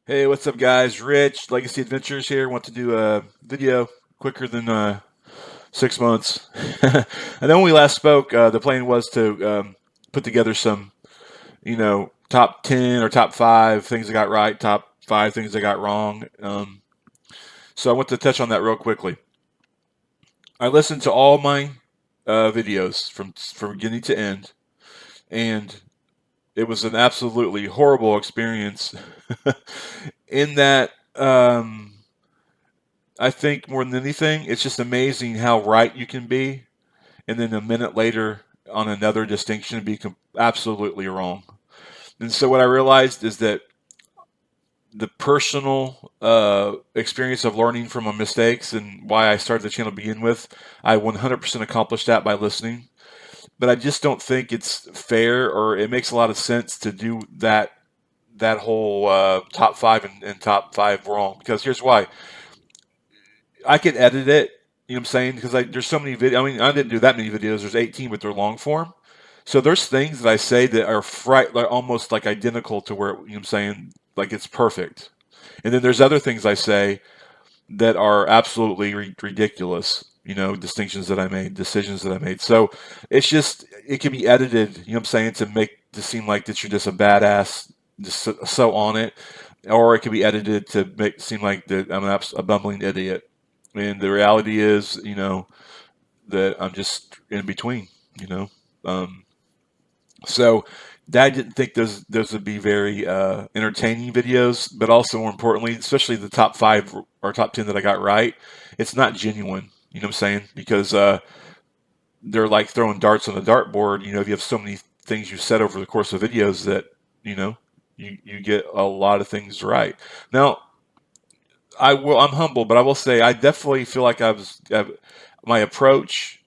Hey, what's up, guys? Rich, Legacy Adventures here. Want to do a video quicker than 6 months. I know when we last spoke, the plan was to put together some, top 10 or top five things I got right, top five things I got wrong. So I want to touch on that real quickly. I listened to all my videos from beginning to end, and it was an absolutely horrible experience. In that. I think more than anything, it's just amazing how right you can be, and then a minute later on another distinction be absolutely wrong. And so what I realized is that the personal experience of learning from my mistakes and why I started the channel to begin with, I 100% accomplished that by listening. But I just don't think it's fair, or it makes a lot of sense to do that whole top five and top five wrong. Because here's why: I can edit it. You know what I'm saying? Because there's so many videos. I mean, I didn't do that many videos. There's 18, but they're long form. So there's things that I say that are like almost like identical to where, you know what I'm saying, like it's perfect. And then there's other things I say that are absolutely ridiculous. Distinctions that I made, decisions that I made. So it's just it can be edited. You know what I'm saying, to make to seem like that you're just a badass, just so on it, or it can be edited to make it seem like that I'm a bumbling idiot. And the reality is, that I'm just in between. You know, um, so I didn't think those would be very entertaining videos, but also more importantly, especially the top five or top 10 that I got right, it's not genuine. You know what I'm saying? Because they're like throwing darts on a dartboard. If you have so many things you said over the course of videos that you know you get a lot of things right. Now, I'm humble, but I will say I definitely feel like my approach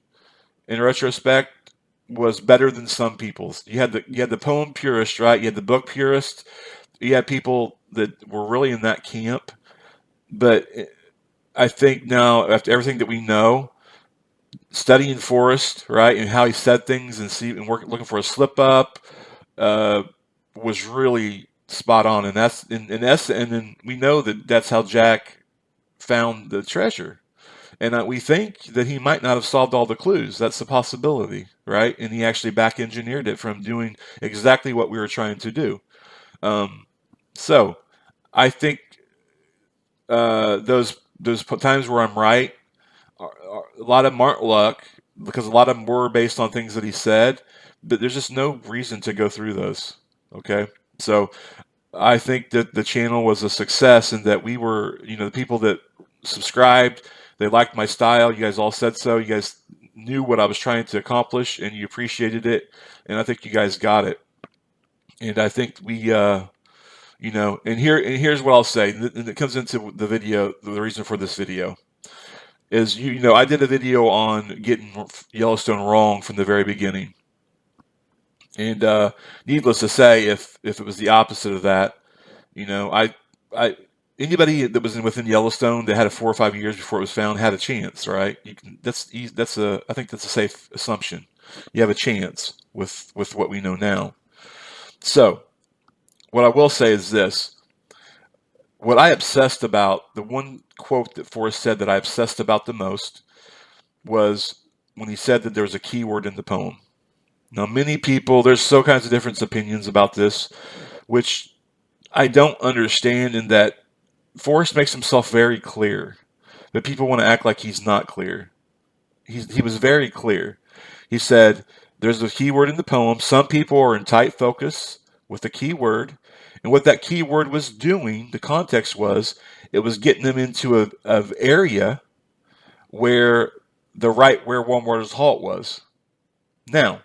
in retrospect was better than some people's. You had the poem purist, right? You had the book purist. You had people that were really in that camp. But I think now, after everything that we know, studying Forrest, right, and how he said things and looking for a slip up, uh, was really spot on. And that's and then we know that that's how Jack found the treasure. And we think that he might not have solved all the clues. That's a possibility, right? And he actually back engineered it from doing exactly what we were trying to do. Um, so I think those times where I'm right, a lot of them aren't luck, because a lot of them were based on things that he said. But there's just no reason to go through those. Okay, so I think that the channel was a success, and that we were, the people that subscribed, they liked my style. You guys all said so. You guys knew what I was trying to accomplish, and you appreciated it. And I think you guys got it. And I think we, and here's what I'll say. And it comes into the video. The reason for this video is, I did a video on getting Yellowstone wrong from the very beginning. And needless to say, if it was the opposite of that, I anybody that was within Yellowstone that had it 4 or 5 years before it was found had a chance, right? I think that's a safe assumption. You have a chance with what we know now. So what I will say is this: what I obsessed about, the one quote that Forrest said that I obsessed about the most, was when he said that there was a keyword in the poem. Now, many people, there's so kinds of different opinions about this, which I don't understand, in that Forrest makes himself very clear, but people want to act like he's not clear. He was very clear. He said, there's a keyword in the poem. Some people are in tight focus with the keyword. And what that keyword was doing, the context was, it was getting them into a area where where Warm Waters Halt was. Now,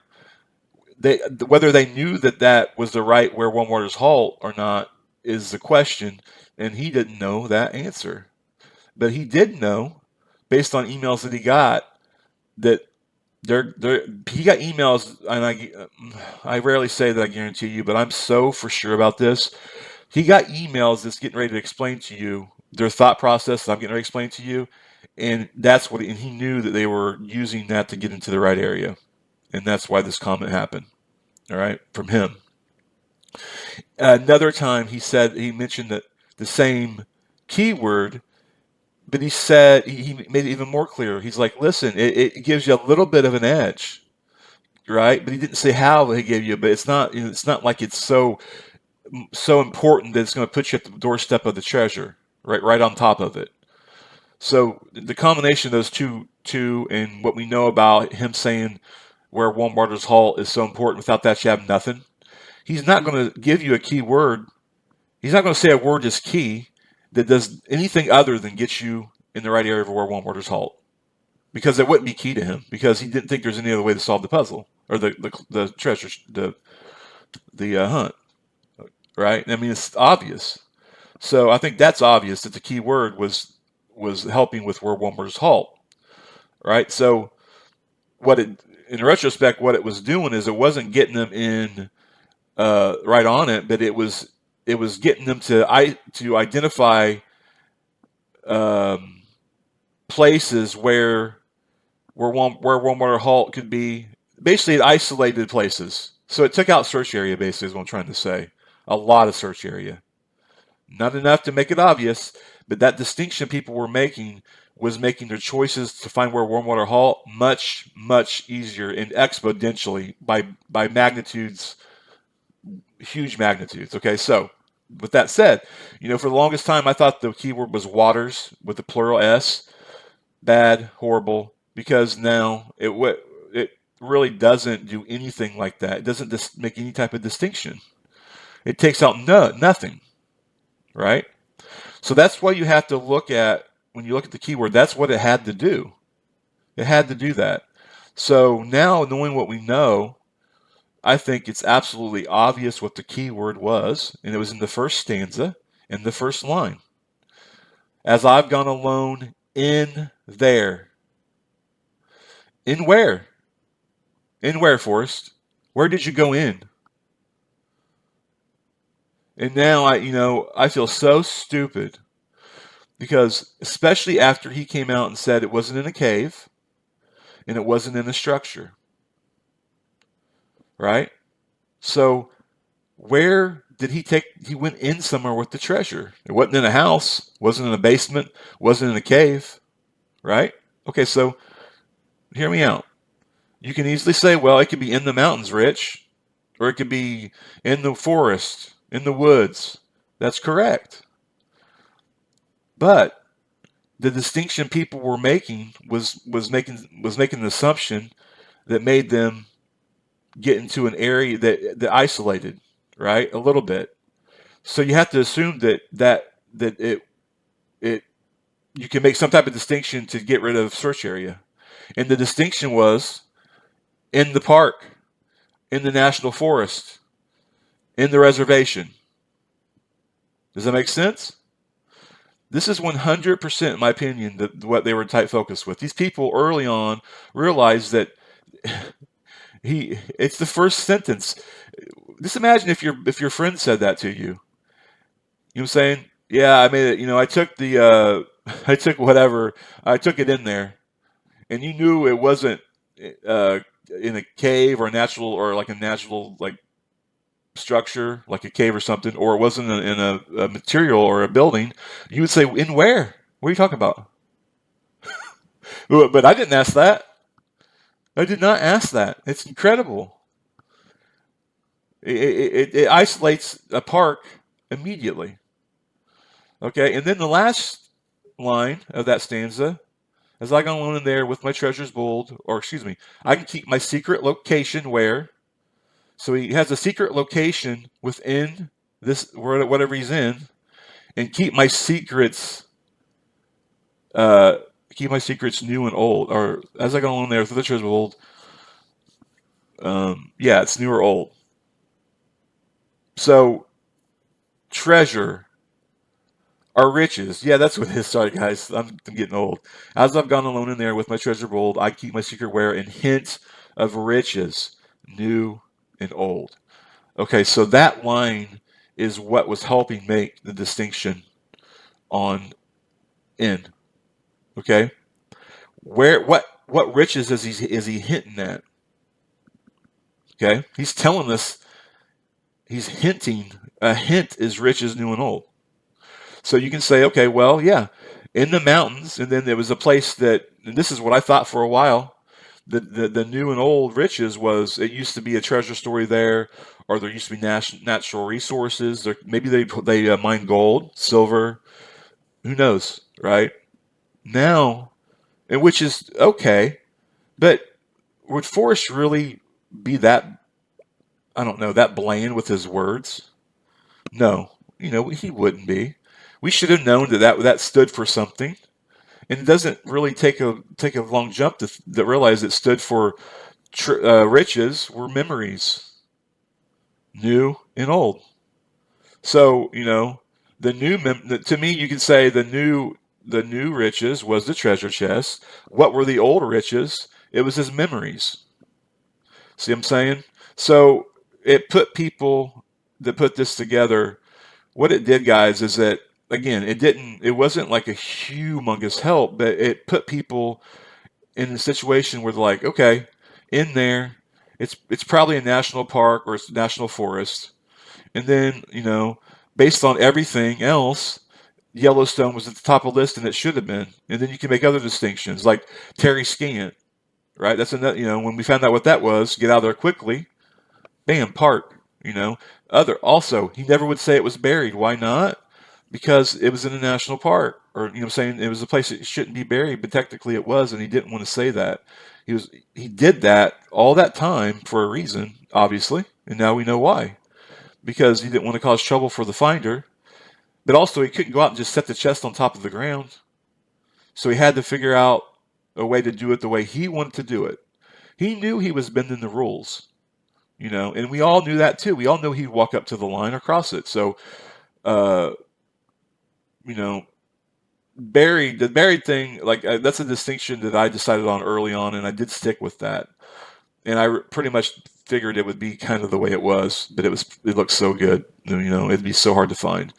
whether they knew that was the right where Warm Waters Halt or not is the question, and he didn't know that answer. But he did know, based on emails that he got, that he got emails, and I rarely say that I guarantee you, but I'm so for sure about this. He got emails that's getting ready to explain to you their thought process that I'm getting ready to explain to you, and and he knew that they were using that to get into the right area, and that's why this comment happened. All right, from him. Another time he mentioned that the same keyword, but he said he made it even more clear. He's like, listen, it gives you a little bit of an edge, right? But he didn't say how he gave you. But it's not like it's so important that it's going to put you at the doorstep of the treasure, right on top of it. So the combination of those two, and what we know about him saying where warm waters halt is so important. Without that, you have nothing. He's not going to give you a key word. He's not going to say a word is key that does anything other than get you in the right area for where warm waters halt, because it wouldn't be key to him, because he didn't think there's any other way to solve the puzzle or the treasure, the hunt, right? I mean, it's obvious. So I think that's obvious that the key word was helping with where warm waters halt, right? So in retrospect, what it was doing is it wasn't getting them in right on it, but it was getting them to identify um, places where warm water halt could be. Basically, it isolated places. So it took out search area. Basically, is what I'm trying to say. A lot of search area, not enough to make it obvious, but that distinction people were making was making their choices to find where warm water halt much easier, and exponentially by magnitudes, huge magnitudes. Okay, so with that said, for the longest time I thought the keyword was waters with the plural S. Bad, horrible, because now it really doesn't do anything like that. It doesn't make any type of distinction. It takes out nothing, right? So that's what you have to look at when you look at the keyword. That's what it had to do. It had to do that. So now, knowing what we know, I think it's absolutely obvious what the keyword was, and it was in the first stanza, in the first line. As I've gone alone in there. In where? In where, Forrest? Where did you go in? And now I feel so stupid, because especially after he came out and said it wasn't in a cave and it wasn't in a structure, right? So where did he take? He went in somewhere with the treasure. It wasn't in a house, wasn't in a basement, wasn't in a cave, right? Okay, so hear me out. You can easily say, well, it could be in the mountains, Rich, or it could be in the forest, in the woods. That's correct. But the distinction people were making was making an assumption that made them get into an area that isolated, right, a little bit. So you have to assume that it you can make some type of distinction to get rid of search area, and the distinction was in the park, in the national forest, in the reservation. Does that make sense? This is 100%, in my opinion, what they were tight focused with. These people early on realized that it's the first sentence. Just imagine if your friend said that to you. You know what I'm saying? Yeah, I made it. I took I took whatever. I took it in there, and you knew it wasn't uh, in a cave or a natural like structure, like a cave or something, or it wasn't in a material or a building. You would say, in where? What are you talking about? But I didn't ask that. I did not ask that. It's incredible. It isolates a park immediately. Okay, and then the last line of that stanza, as I go alone in there with my treasures bold, or excuse me, I can keep my secret location where. So he has a secret location within this, whatever he's in, and uh, keep my secrets new and old, or as I go along there with the treasures bold. Yeah, it's new or old. So treasure are riches. Yeah, that's what it is. Sorry, guys. I'm getting old. As I've gone alone in there with my treasure bold, I keep my secret where, and hint of riches, new and old. Okay, so that line is what was helping make the distinction on in. Okay, what riches is he hinting at? Okay, he's telling us, he's hinting. A hint is riches, new and old. So you can say, okay, well, yeah, in the mountains, and then there was a place that, and this is what I thought for a while. The new and old riches was it used to be a treasure story there, or there used to be natural resources. Or maybe they mine gold, silver, who knows, right? Now, and which is okay, but would Forrest really be that, I don't know, that bland with his words? No, he wouldn't be. We should have known that stood for something, and it doesn't really take a long jump to realize it stood for riches were memories, new and old. So to me, you can say the new riches was the treasure chest. What were the old riches? It was his memories. See what I'm saying? So it put people that put this together. What it did, guys, is that again, it wasn't like a humongous help, but it put people in a situation where they're like, okay, in there, it's probably a national park or it's a national forest, and then based on everything else, Yellowstone was at the top of the list, and it should have been. And then you can make other distinctions, like Terry Scant, right? That's another. When we found out what that was, get out of there quickly. Bam, park. You know, other also he never would say it was buried. Why not? Because it was in a national park, or I'm saying it was a place that shouldn't be buried, but technically it was, and he didn't want to say that. He did that all that time for a reason, obviously, and now we know why. Because he didn't want to cause trouble for the finder, but also he couldn't go out and just set the chest on top of the ground. So he had to figure out a way to do it the way he wanted to do it. He knew he was bending the rules, and we all knew that too. We all knew he'd walk up to the line or cross it. So, uh, you know, the buried thing, like that's a distinction that I decided on early on, and I did stick with that. And pretty much figured it would be kind of the way it was, but it looked so good. It'd be so hard to find.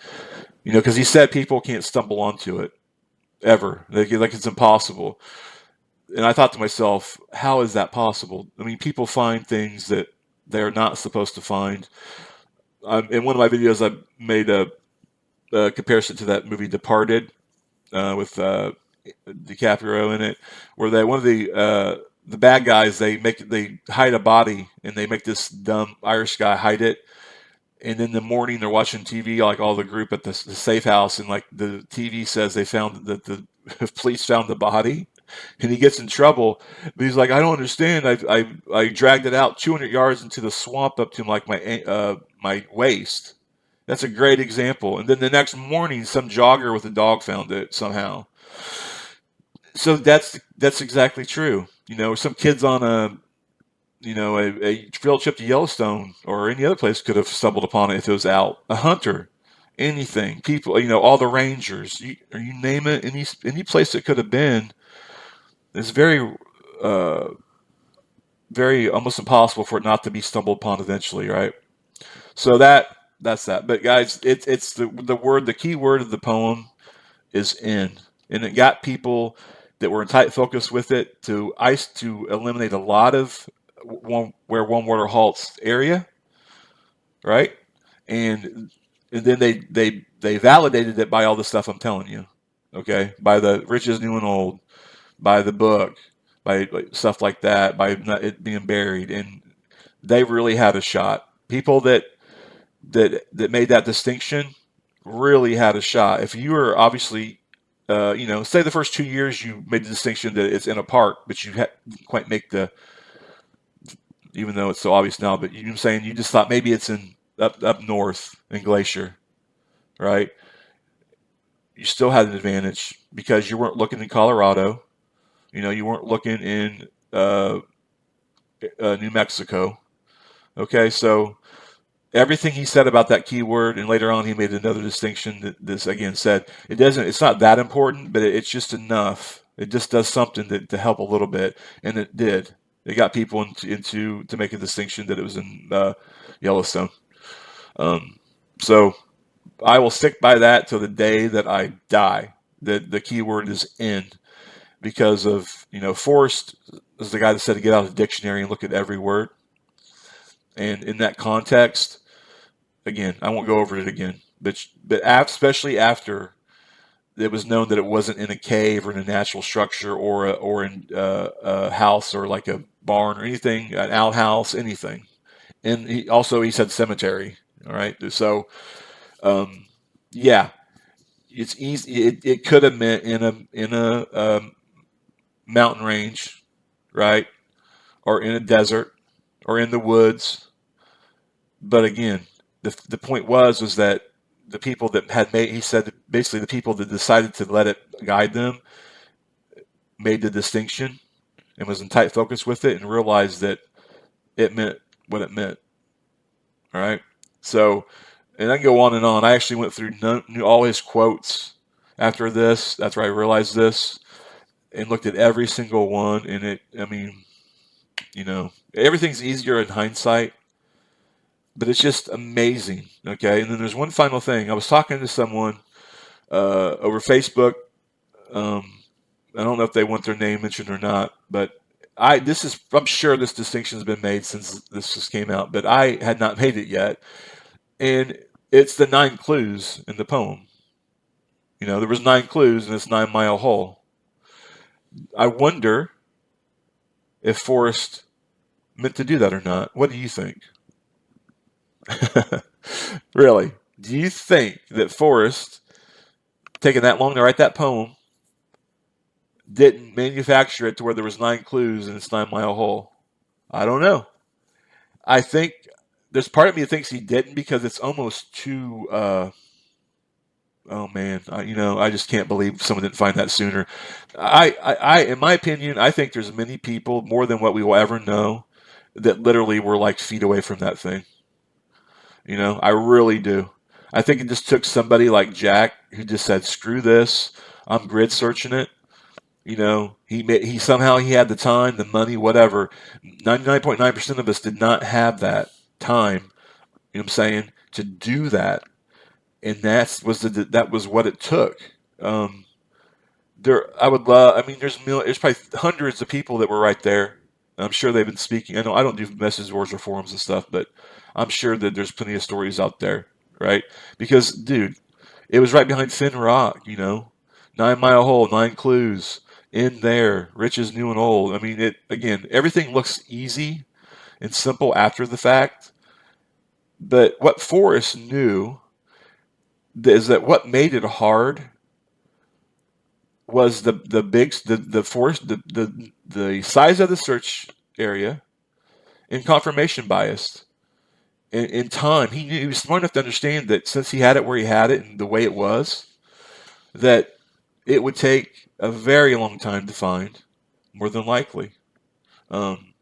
Because he said people can't stumble onto it ever. Like it's impossible. And I thought to myself, how is that possible? I mean, people find things that they're not supposed to find. In one of my videos, I made a comparison to that movie Departed with DiCaprio in it, where one of the bad guys they hide a body and they make this dumb Irish guy hide it, and in the morning they're watching TV, like all the group at the safe house, and like the TV says they found that the police found the body, and he gets in trouble. But he's like, I don't understand. I dragged it out 200 yards into the swamp up to like my waist. That's a great example. And then the next morning, some jogger with a dog found it somehow. So that's exactly true. Some kids on a field trip to Yellowstone or any other place could have stumbled upon it if it was out. A hunter, anything, people, all the rangers, you name it, any place it could have been. It's uh, very almost impossible for it not to be stumbled upon eventually, right? So that's that. But guys, it's the key word of the poem is in, and it got people that were in tight focus with it to eliminate a lot of where one water halts area, right? And then they validated it by all the stuff I'm telling you, okay? By the riches new and old, by the book, by like, stuff like that, by not it being buried, and they really had a shot. People that made that distinction really had a shot. If you were obviously, say the first 2 years you made the distinction that it's in a park, but you didn't quite make even though it's so obvious now, but I'm saying you just thought maybe it's in up north in Glacier, right? You still had an advantage because you weren't looking in Colorado. You weren't looking in New Mexico. Okay, so everything he said about that keyword, and later on he made another distinction that this again said it's not that important, but it's just enough. It just does something to help a little bit, and it did. It got people into to make a distinction that it was in Yellowstone. Um, so I will stick by that till the day that I die. The keyword is in because of Forrest is the guy that said to get out of the dictionary and look at every word, and in that context again, I won't go over it again, but especially after it was known that it wasn't in a cave or in a natural structure or in a house or like a barn or anything, an outhouse, anything. And he said cemetery. All right, so um, yeah, it's easy. It could have meant in a mountain range, right, or in a desert or in the woods. But again, the point was that the people that had made, he said that basically the people that decided to let it guide them made the distinction and was in tight focus with it and realized that it meant what it meant. All right. So, and I can go on and on. I actually went through knew all his quotes after this, after I realized this, and looked at every single one. And I mean, everything's easier in hindsight, but it's just amazing. Okay. And then there's one final thing. I was talking to someone over Facebook. Um, I don't know if they want their name mentioned or not, but I'm sure this distinction has been made since this just came out, but I had not made it yet. And it's the 9 clues in the poem. There was 9 clues in this 9 mile hole. I wonder if Forrest meant to do that or not. What do you think? Really? Do you think that Forrest, taking that long to write that poem, didn't manufacture it to where there was 9 clues in its 9 mile hole? I don't know. I think there's part of me that thinks he didn't because it's almost too. Oh man, I just can't believe someone didn't find that sooner. In my opinion, I think there's many people more than what we will ever know that literally were like feet away from that thing. I really do. I think it just took somebody like Jack who just said, "Screw this, I'm grid searching it." He somehow he had the time, the money, whatever. 99.9% of us did not have that time. You know what I'm saying, to do that, and that was what it took. Um, I would love. I mean, there's probably hundreds of people that were right there. I'm sure they've been speaking. I know I don't do message boards or forums and stuff, but I'm sure that there's plenty of stories out there, right? Because, dude, it was right behind Finn Rock. 9 mile hole, 9 clues in there, riches new and old. I mean, it again. Everything looks easy and simple after the fact, but what Forrest knew is that what made it hard was the big the force the size of the search area and confirmation bias in time. He was smart enough to understand that since he had it where he had it and the way it was, that it would take a very long time to find, more than likely. Um,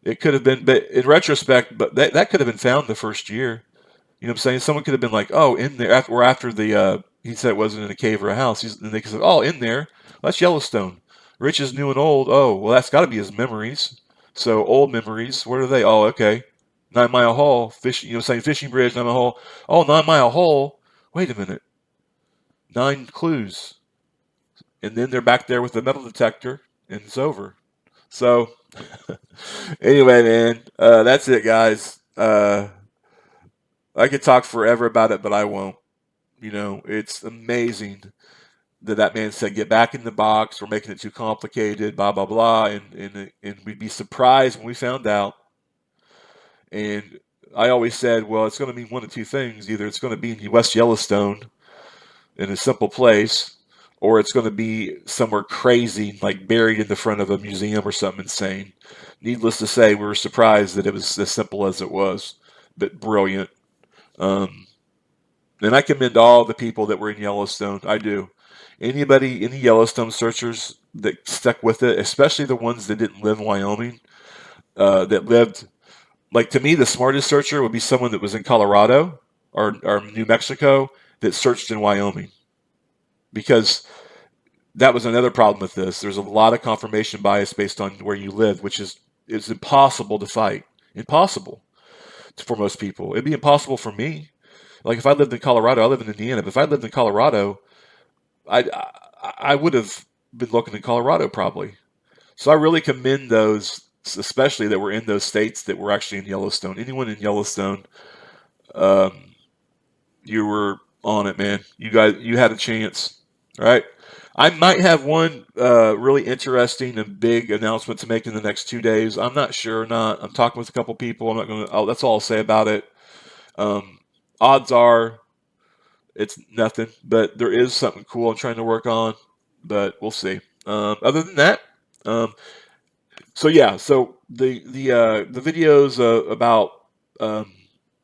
it could have been, but in retrospect, but that could have been found the first year. You know what I'm saying? Someone could have been like, "Oh, in there," after the he said it wasn't in a cave or a house. And they could say, "Oh, in there. That's Yellowstone. Rich is new and old. Oh, well, that's got to be his memories. So old memories. What are they? Oh, okay. 9 mile hole. Fish. Saying fishing bridge. 9 mile hole. Oh, 9 mile hole. Wait a minute. 9 clues. And then they're back there with the metal detector, and it's over. So anyway, man, that's it, guys. I could talk forever about it, but I won't. It's amazing that man said, "Get back in the box. We're making it too complicated." Blah blah blah, and we'd be surprised when we found out. And I always said, "Well, it's going to be one of two things: either it's going to be in West Yellowstone, in a simple place, or it's going to be somewhere crazy, like buried in the front of a museum or something insane." Needless to say, we were surprised that it was as simple as it was, but brilliant. Um, And I commend all the people that were in Yellowstone. I do. Any Yellowstone searchers that stuck with it, especially the ones that didn't live in Wyoming, that lived, like to me, the smartest searcher would be someone that was in Colorado or New Mexico that searched in Wyoming. Because that was another problem with this. There's a lot of confirmation bias based on where you live, which is impossible to fight. Impossible for most people. It'd be impossible for me. Like if I lived in Colorado, I live in Indiana. But if I lived in Colorado, I would have been looking in Colorado probably. So I really commend those, especially that were in those states that were actually in Yellowstone. Anyone in Yellowstone, um, you were on it, man. You had a chance. All right. I might have one really interesting and big announcement to make in the next 2 days. I'm not sure or not. I'm talking with a couple people. I'm not going to. That's all I'll say about it. Um, Odds are it's nothing, but there is something cool I'm trying to work on. But we'll see. Other than that, um, so yeah, so the videos about um,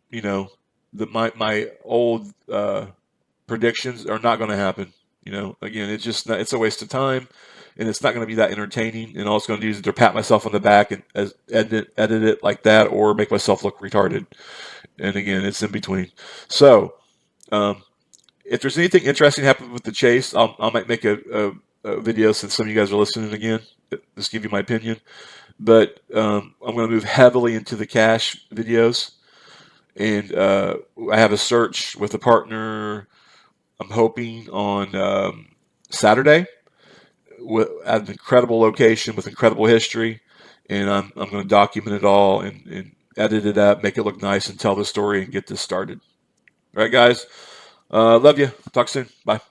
you know my old predictions are not going to happen. Again, it's just not, it's a waste of time, and it's not going to be that entertaining. And all it's going to do is either pat myself on the back and edit it like that, or make myself look retarded. And again, it's in between. So um, if there's anything interesting happen with the chase, I might make a video since some of you guys are listening again. Just give you my opinion. But I'm going to move heavily into the cash videos, and I have a search with a partner. I'm hoping on Saturday at an incredible location with incredible history, and I'm going to document it all and edit it up, make it look nice, and tell the story and get this started. All right, guys. Love you. Talk soon. Bye.